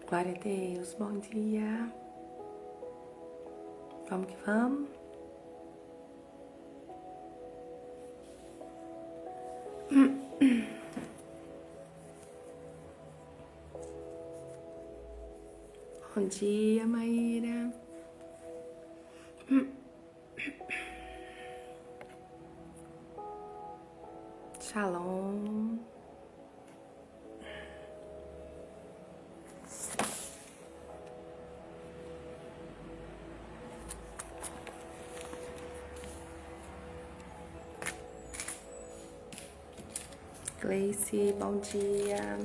Glória a Deus, bom dia. Vamos que vamos. Bom dia, Maíra. Shalom. Gleice, bom dia.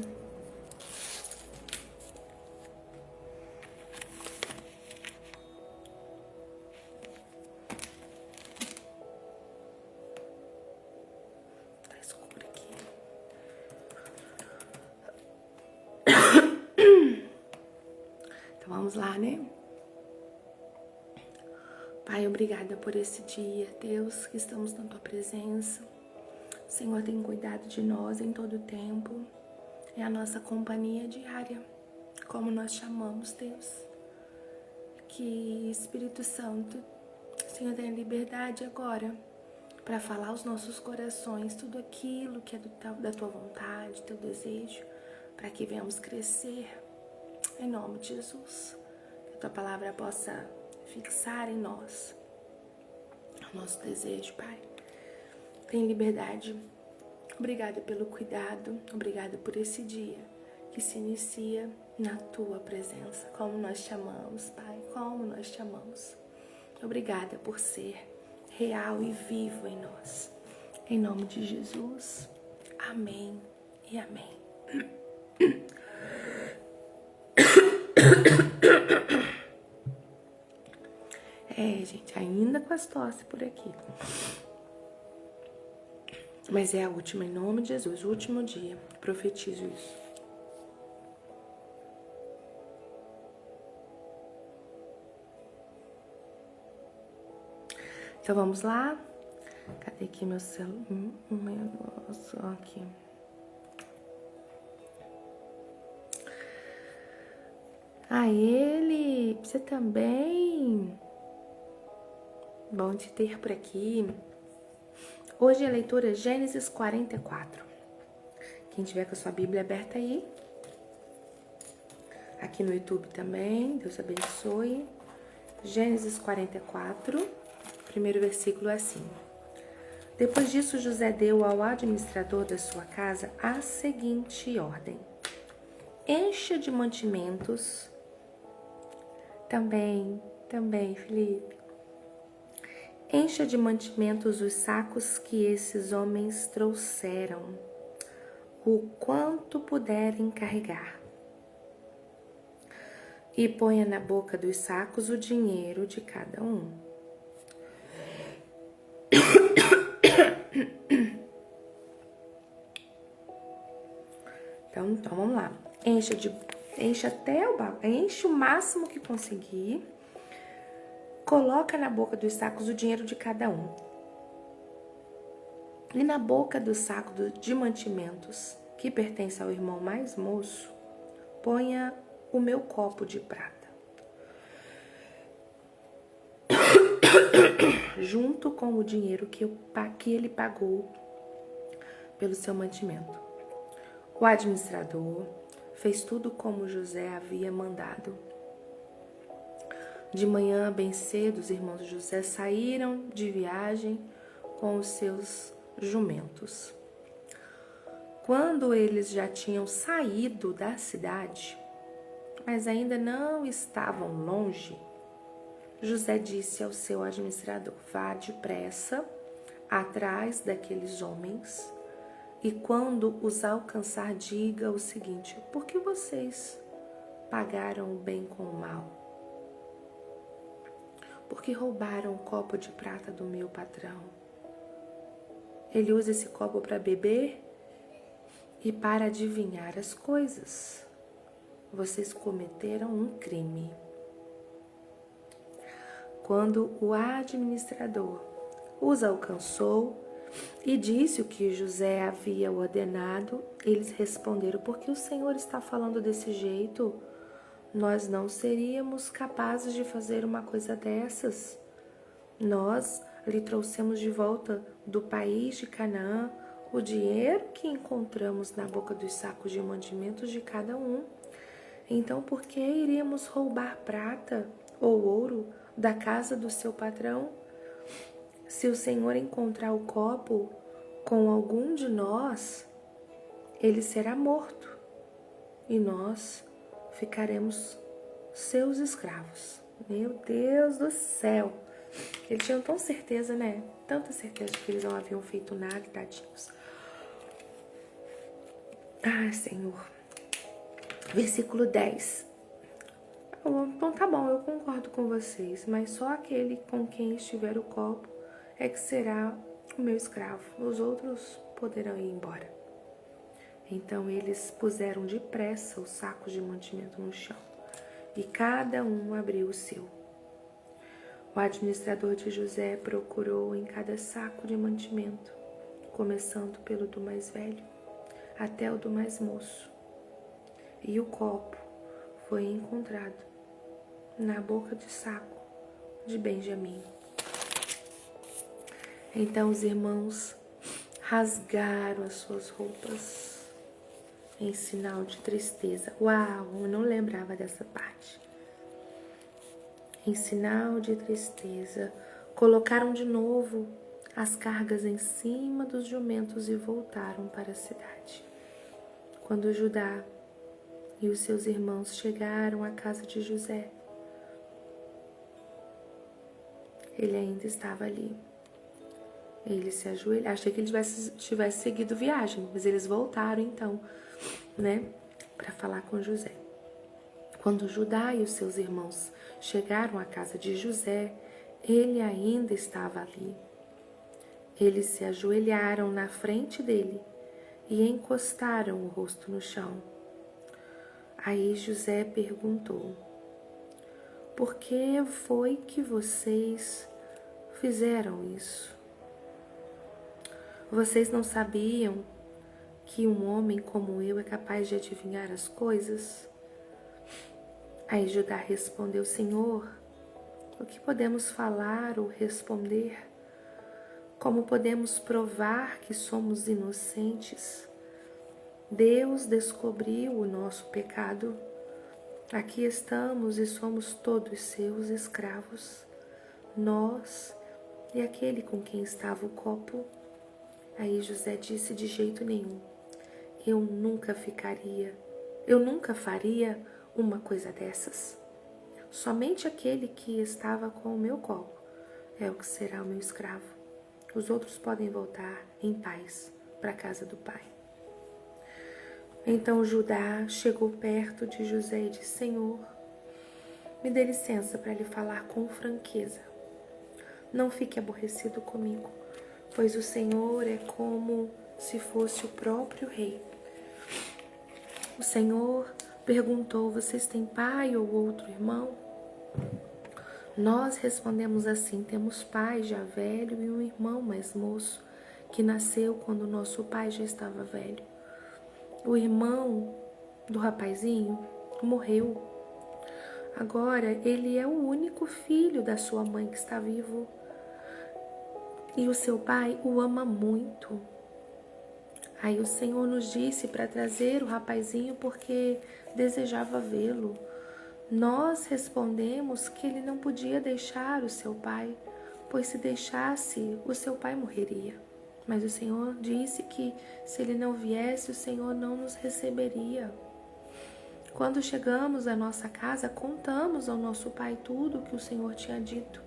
Tá escuro aqui. Então vamos lá, né? Pai, obrigada por esse dia, Deus, que estamos na Tua presença. O Senhor tem cuidado de nós em todo o tempo. É a nossa companhia diária, como nós chamamos, Deus. Que Espírito Santo, o Senhor tenha liberdade agora para falar aos nossos corações tudo aquilo que é da Tua vontade, Teu desejo, para que venhamos crescer em nome de Jesus. Que a Tua palavra possa fixar em nós o nosso desejo, Pai. Tem liberdade. Obrigada pelo cuidado, obrigada por esse dia que se inicia na Tua presença, como nós chamamos, Pai, como nós chamamos. Obrigada por ser real e vivo em nós. Em nome de Jesus, amém e amém. Gente, ainda com as tosse por aqui. Mas é a última, em nome de Jesus, o último dia. Profetizo isso. Então vamos lá. Cadê aqui meu celular? Meu negócio aqui. Ele, você também. Bom te ter por aqui. Hoje a leitura é Gênesis 44. Quem tiver com a sua Bíblia aberta aí. Aqui no YouTube também. Deus abençoe. Gênesis 44. Primeiro versículo é assim. Depois disso, José deu ao administrador da sua casa a seguinte ordem. Encha de mantimentos. Também, Felipe. Encha de mantimentos os sacos que esses homens trouxeram, o quanto puderem carregar. E ponha na boca dos sacos o dinheiro de cada um. Então vamos lá. Enche o máximo que conseguir. Coloca na boca dos sacos o dinheiro de cada um. E na boca do saco de mantimentos, que pertence ao irmão mais moço, ponha o meu copo de prata. Junto com o dinheiro que ele pagou pelo seu mantimento. O administrador fez tudo como José havia mandado. De manhã, bem cedo, os irmãos de José saíram de viagem com os seus jumentos. Quando eles já tinham saído da cidade, mas ainda não estavam longe, José disse ao seu administrador: vá depressa atrás daqueles homens e quando os alcançar, diga o seguinte: por que vocês pagaram o bem com o mal? Porque roubaram o copo de prata do meu patrão. Ele usa esse copo para beber e para adivinhar as coisas. Vocês cometeram um crime. Quando o administrador os alcançou e disse o que José havia ordenado, eles responderam: por que o Senhor está falando desse jeito? nós não seríamos capazes de fazer uma coisa dessas. Nós lhe trouxemos de volta do país de Canaã o dinheiro que encontramos na boca dos sacos de mantimentos de cada um. Então, por que iríamos roubar prata ou ouro da casa do seu patrão? Se o Senhor encontrar o copo com algum de nós, ele será morto e nós ficaremos seus escravos. Meu Deus do céu! Eles tinham tão certeza, né? Tanta certeza que eles não haviam feito nada, tadinhos. Ah, Senhor. Versículo 10. Então tá bom, eu concordo com vocês, mas só aquele com quem estiver o copo é que será o meu escravo. Os outros poderão ir embora. Então eles puseram depressa os sacos de mantimento no chão e cada um abriu o seu. O administrador de José procurou em cada saco de mantimento, começando pelo do mais velho até o do mais moço. E o copo foi encontrado na boca de saco de Benjamim. Então os irmãos rasgaram as suas roupas em sinal de tristeza. Uau, eu não lembrava dessa parte. Em sinal de tristeza, colocaram de novo as cargas em cima dos jumentos e voltaram para a cidade. Quando Judá e os seus irmãos chegaram à casa de José, ele ainda estava ali. Ele se ajoelhou. Achei que ele tivesse seguido viagem, mas eles voltaram então, para falar com José. Quando Judá e os seus irmãos chegaram à casa de José, ele ainda estava ali. Eles se ajoelharam na frente dele e encostaram o rosto no chão. Aí José perguntou: por que foi que vocês fizeram isso? Vocês não sabiam que um homem como eu é capaz de adivinhar as coisas? Aí Judá respondeu: Senhor, o que podemos falar ou responder? Como podemos provar que somos inocentes? Deus descobriu o nosso pecado. Aqui estamos e somos todos seus escravos, nós e aquele com quem estava o copo. Aí José disse: de jeito nenhum, eu nunca faria uma coisa dessas. Somente aquele que estava com o meu copo é o que será o meu escravo. Os outros podem voltar em paz para a casa do pai. Então Judá chegou perto de José e disse: Senhor, me dê licença para lhe falar com franqueza. Não fique aborrecido comigo, pois o Senhor é como se fosse o próprio rei. O Senhor perguntou: vocês têm pai ou outro irmão? Nós respondemos assim: temos pai já velho e um irmão mais moço, que nasceu quando nosso pai já estava velho. O irmão do rapazinho morreu. Agora ele é o único filho da sua mãe que está vivo. E o seu pai o ama muito. Aí o Senhor nos disse para trazer o rapazinho porque desejava vê-lo. Nós respondemos que ele não podia deixar o seu pai, pois se deixasse, o seu pai morreria. Mas o Senhor disse que se ele não viesse, o Senhor não nos receberia. Quando chegamos à nossa casa, contamos ao nosso pai tudo o que o Senhor tinha dito.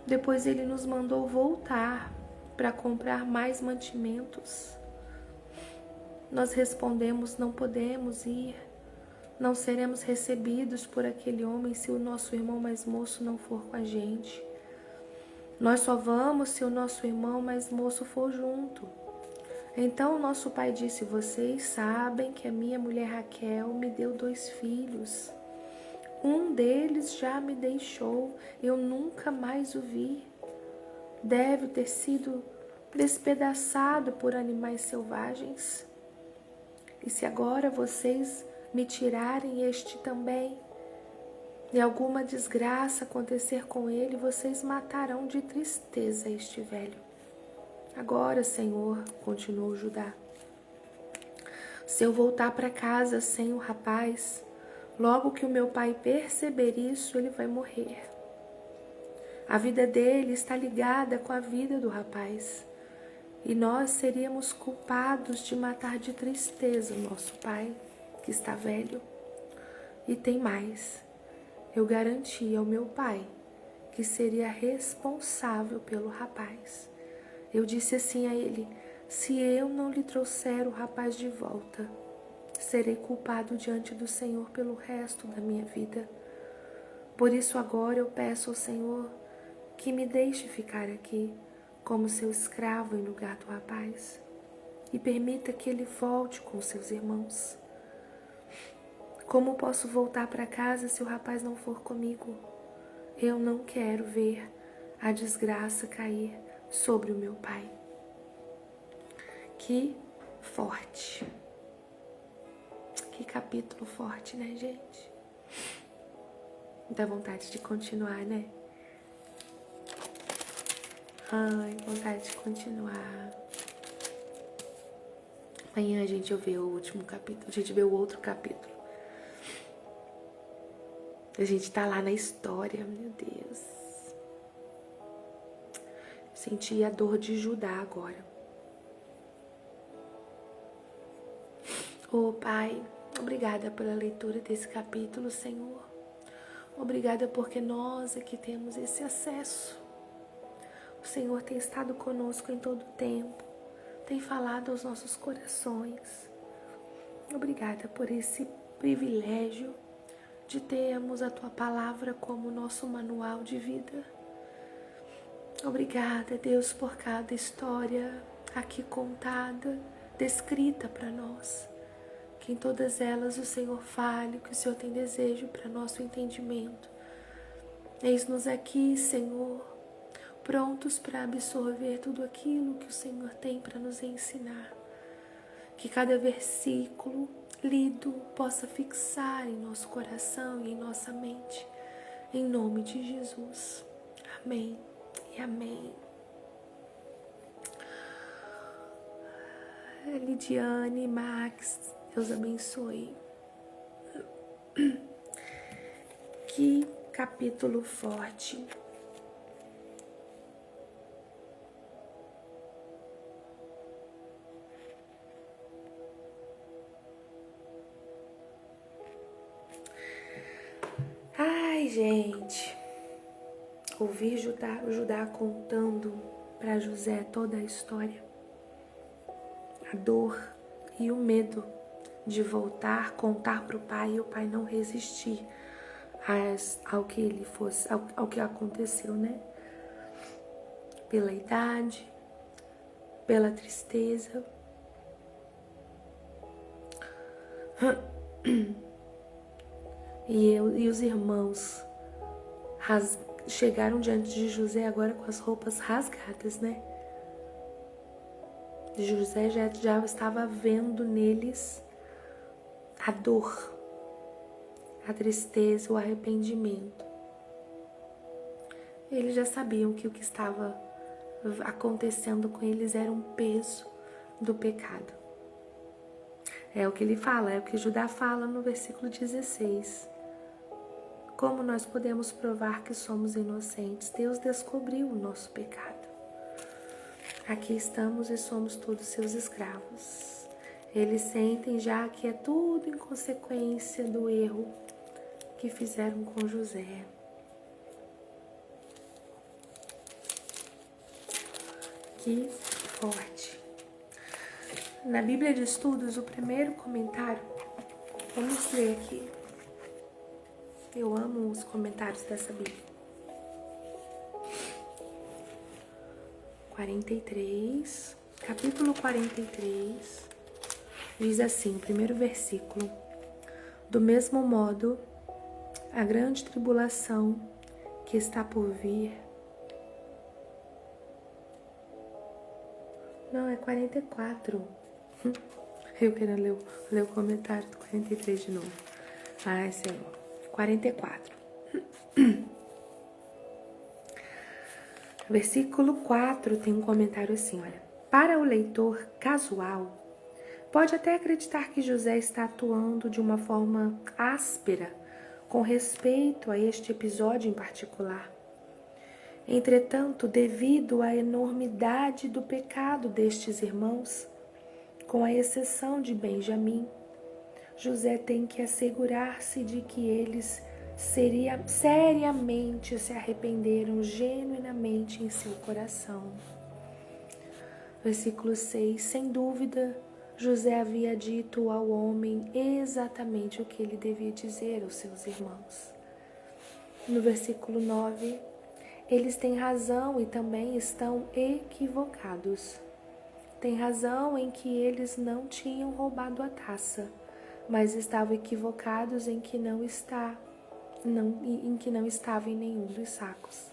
Depois ele nos mandou voltar para comprar mais mantimentos. Nós respondemos: não podemos ir. Não seremos recebidos por aquele homem se o nosso irmão mais moço não for com a gente. Nós só vamos se o nosso irmão mais moço for junto. Então nosso pai disse: vocês sabem que a minha mulher Raquel me deu 2 filhos. Um deles já me deixou, eu nunca mais o vi. Deve ter sido despedaçado por animais selvagens. E se agora vocês me tirarem este também, e alguma desgraça acontecer com ele, vocês matarão de tristeza este velho. Agora, Senhor, continuou Judá, se eu voltar para casa sem o rapaz, logo que o meu pai perceber isso, ele vai morrer. A vida dele está ligada com a vida do rapaz, e nós seríamos culpados de matar de tristeza o nosso pai, que está velho. E tem mais, eu garanti ao meu pai que seria responsável pelo rapaz. Eu disse assim a ele: se eu não lhe trouxer o rapaz de volta, serei culpado diante do Senhor pelo resto da minha vida. Por isso agora eu peço ao Senhor que me deixe ficar aqui como seu escravo em lugar do rapaz e permita que ele volte com seus irmãos. Como posso voltar para casa se o rapaz não for comigo? Eu não quero ver a desgraça cair sobre o meu pai. Que forte. Que capítulo forte, né, gente? Dá vontade de continuar, né? Ai, vontade de continuar. Amanhã a gente vê o último capítulo, a gente vê o outro capítulo. A gente tá lá na história, meu Deus. Senti a dor de Judá agora. Oh, Pai, obrigada pela leitura desse capítulo, Senhor. Obrigada porque nós aqui temos esse acesso. O Senhor tem estado conosco em todo o tempo, tem falado aos nossos corações. Obrigada por esse privilégio de termos a Tua Palavra como nosso manual de vida. Obrigada, Deus, por cada história aqui contada, descrita para nós. Que em todas elas o Senhor fale, que o Senhor tem desejo para nosso entendimento. Eis-nos aqui, Senhor, prontos para absorver tudo aquilo que o Senhor tem para nos ensinar. Que cada versículo lido possa fixar em nosso coração e em nossa mente. Em nome de Jesus. Amém e amém. Lidiane, Max, Deus abençoe. Que capítulo forte. Ai, gente, ouvir Judá contando para José toda a história, a dor e o medo de voltar, contar para o pai e o pai não resistir ao que ele fosse, ao que aconteceu, né? Pela idade, pela tristeza. E os irmãos chegaram diante de José agora com as roupas rasgadas, né? José já estava vendo neles a dor, a tristeza, o arrependimento. Eles já sabiam que o que estava acontecendo com eles era um peso do pecado. É o que ele fala, é o que Judá fala no versículo 16. Como nós podemos provar que somos inocentes? Deus descobriu o nosso pecado. Aqui estamos e somos todos seus escravos. Eles sentem já que é tudo em consequência do erro que fizeram com José. Que forte. Na Bíblia de Estudos, o primeiro comentário, vamos ler aqui. Eu amo os comentários dessa Bíblia. 43, capítulo 43, diz assim, o primeiro versículo: do mesmo modo, a grande tribulação que está por vir. Não, é 44. Eu quero ler o comentário do 43 de novo. Ai, Senhor. 44. Versículo 4 tem um comentário assim, olha. Para o leitor casual, pode até acreditar que José está atuando de uma forma áspera com respeito a este episódio em particular. Entretanto, devido à enormidade do pecado destes irmãos, com a exceção de Benjamim, José tem que assegurar-se de que eles seriamente se arrependeram genuinamente em seu coração. Versículo 6. Sem dúvida, José havia dito ao homem exatamente o que ele devia dizer aos seus irmãos. No versículo 9, eles têm razão e também estão equivocados. Tem razão em que eles não tinham roubado a taça, mas estavam equivocados em que não estava em nenhum dos sacos.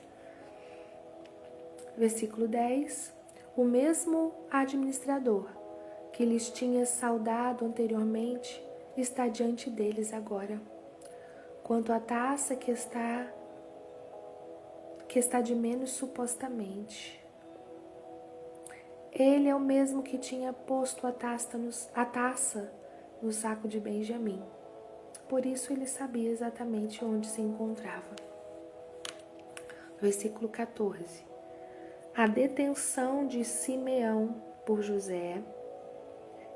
Versículo 10. O mesmo administrador que lhes tinha saudado anteriormente está diante deles agora. Quanto à taça que está de menos supostamente, ele é o mesmo que tinha posto a taça no saco de Benjamim. Por isso ele sabia exatamente onde se encontrava. Versículo 14. A detenção de Simeão por José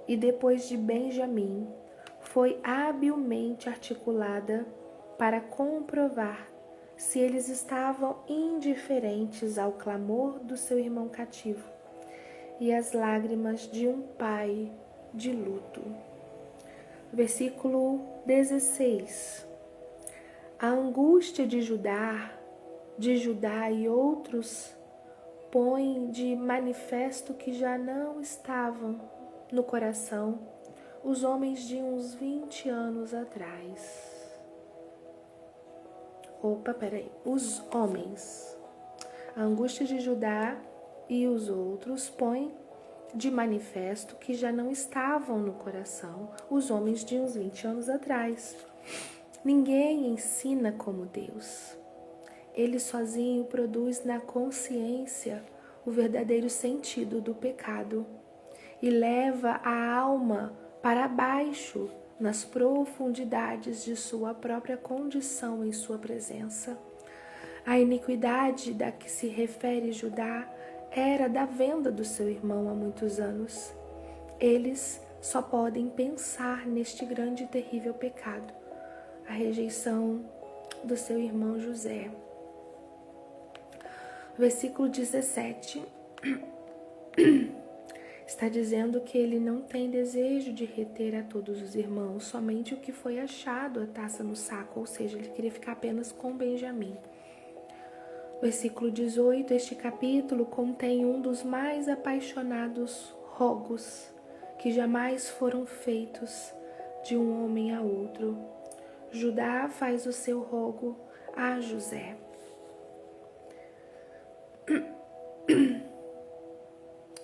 e depois de Benjamim foi habilmente articulada para comprovar se eles estavam indiferentes ao clamor do seu irmão cativo e às lágrimas de um pai de luto. Versículo 16. A angústia de Judá e outros põe de manifesto que já não estavam no coração os homens de uns 20 anos atrás. Os homens. A angústia de Judá e os outros põe de manifesto que já não estavam no coração os homens de uns 20 anos atrás. Ninguém ensina como Deus. Ele sozinho produz na consciência o verdadeiro sentido do pecado e leva a alma para baixo nas profundidades de sua própria condição em sua presença. A iniquidade da que se refere Judá era da venda do seu irmão há muitos anos. Eles só podem pensar neste grande e terrível pecado, a rejeição do seu irmão José. Versículo 17 está dizendo que ele não tem desejo de reter a todos os irmãos, somente o que foi achado, a taça no saco, ou seja, ele queria ficar apenas com Benjamim. Versículo 18, este capítulo contém um dos mais apaixonados rogos que jamais foram feitos de um homem a outro. Judá faz o seu rogo a José.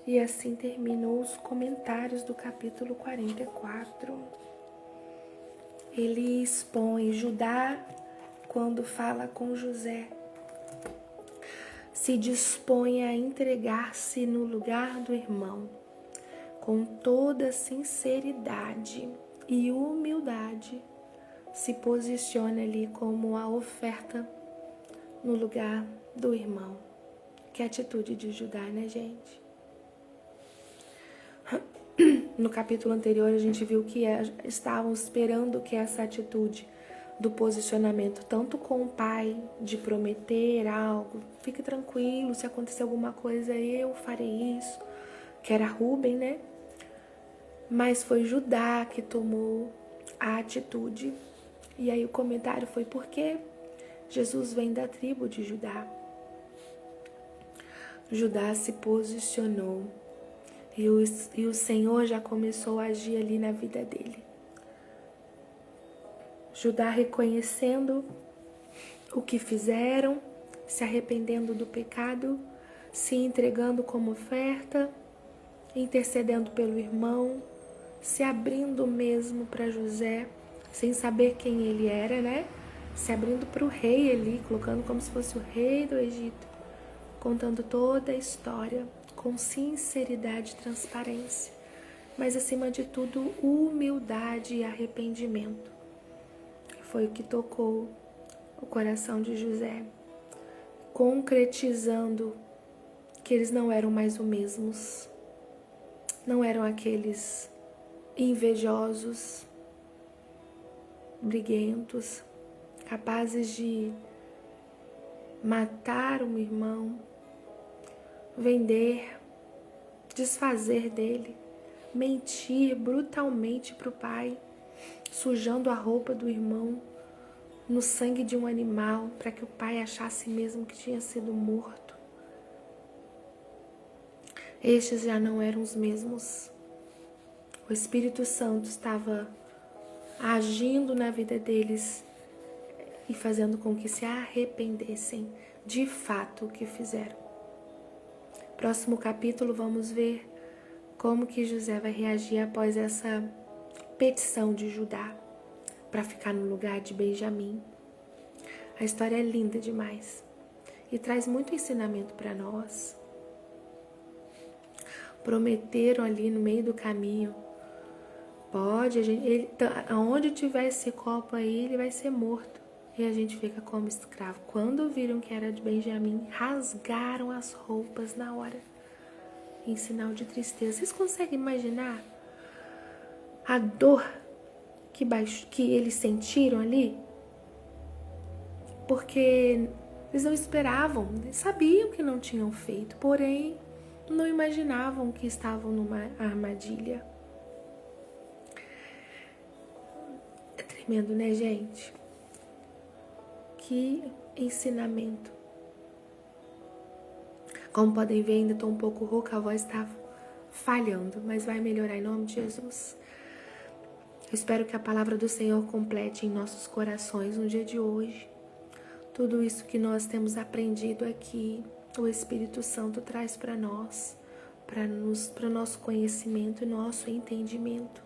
E assim terminam os comentários do capítulo 44. Ele expõe Judá quando fala com José. Se dispõe a entregar-se no lugar do irmão, com toda sinceridade e humildade, se posiciona ali como a oferta no lugar do irmão. Que atitude de Judá, né, gente? No capítulo anterior, a gente viu que estavam esperando que essa atitude do posicionamento, tanto com o pai, de prometer algo, fique tranquilo, se acontecer alguma coisa, eu farei isso, que era Rúben, né? Mas foi Judá que tomou a atitude. E aí o comentário foi porque Jesus vem da tribo de Judá. Judá se posicionou e o Senhor já começou a agir ali na vida dele. Judá reconhecendo o que fizeram, se arrependendo do pecado, se entregando como oferta, intercedendo pelo irmão, se abrindo mesmo para José, sem saber quem ele era, né? se abrindo para o rei ali, colocando como se fosse o rei do Egito, contando toda a história com sinceridade e transparência, mas acima de tudo, humildade e arrependimento. Foi o que tocou o coração de José, concretizando que eles não eram mais os mesmos, não eram aqueles invejosos, briguentos, capazes de matar um irmão, vender, desfazer dele, mentir brutalmente para o pai, sujando a roupa do irmão no sangue de um animal para que o pai achasse mesmo que tinha sido morto. Estes já não eram os mesmos. O Espírito Santo estava agindo na vida deles e fazendo com que se arrependessem de fato o que fizeram. Próximo capítulo vamos ver como que José vai reagir após essa petição de Judá para ficar no lugar de Benjamim. A história é linda demais e traz muito ensinamento para nós. Prometeram ali no meio do caminho, aonde tiver esse copo aí, ele vai ser morto. E a gente fica como escravo. Quando viram que era de Benjamim, rasgaram as roupas na hora, em sinal de tristeza. Vocês conseguem imaginar a dor que eles sentiram ali? Porque eles não esperavam, eles sabiam que não tinham feito, porém não imaginavam que estavam numa armadilha. É tremendo, né, gente? Que ensinamento. Como podem ver, ainda estou um pouco rouca, a voz está falhando, mas vai melhorar em nome de Jesus. Eu espero que a palavra do Senhor complete em nossos corações no dia de hoje. Tudo isso que nós temos aprendido aqui, o Espírito Santo traz para nós, para o nosso conhecimento e nosso entendimento,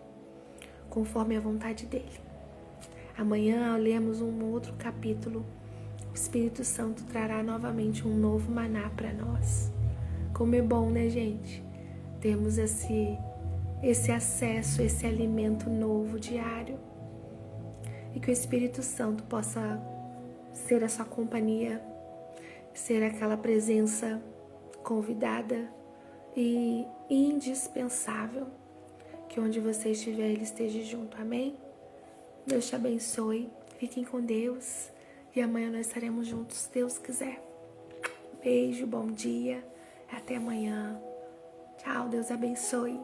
conforme a vontade dEle. Amanhã lemos um outro capítulo. O Espírito Santo trará novamente um novo maná para nós. Como é bom, né, gente? Termos esse acesso, esse alimento novo diário. E que o Espírito Santo possa ser a sua companhia, ser aquela presença convidada e indispensável. Que onde você estiver, Ele esteja junto. Amém? Deus te abençoe. Fiquem com Deus. E amanhã nós estaremos juntos, se Deus quiser. Beijo, bom dia. Até amanhã. Tchau, Deus abençoe.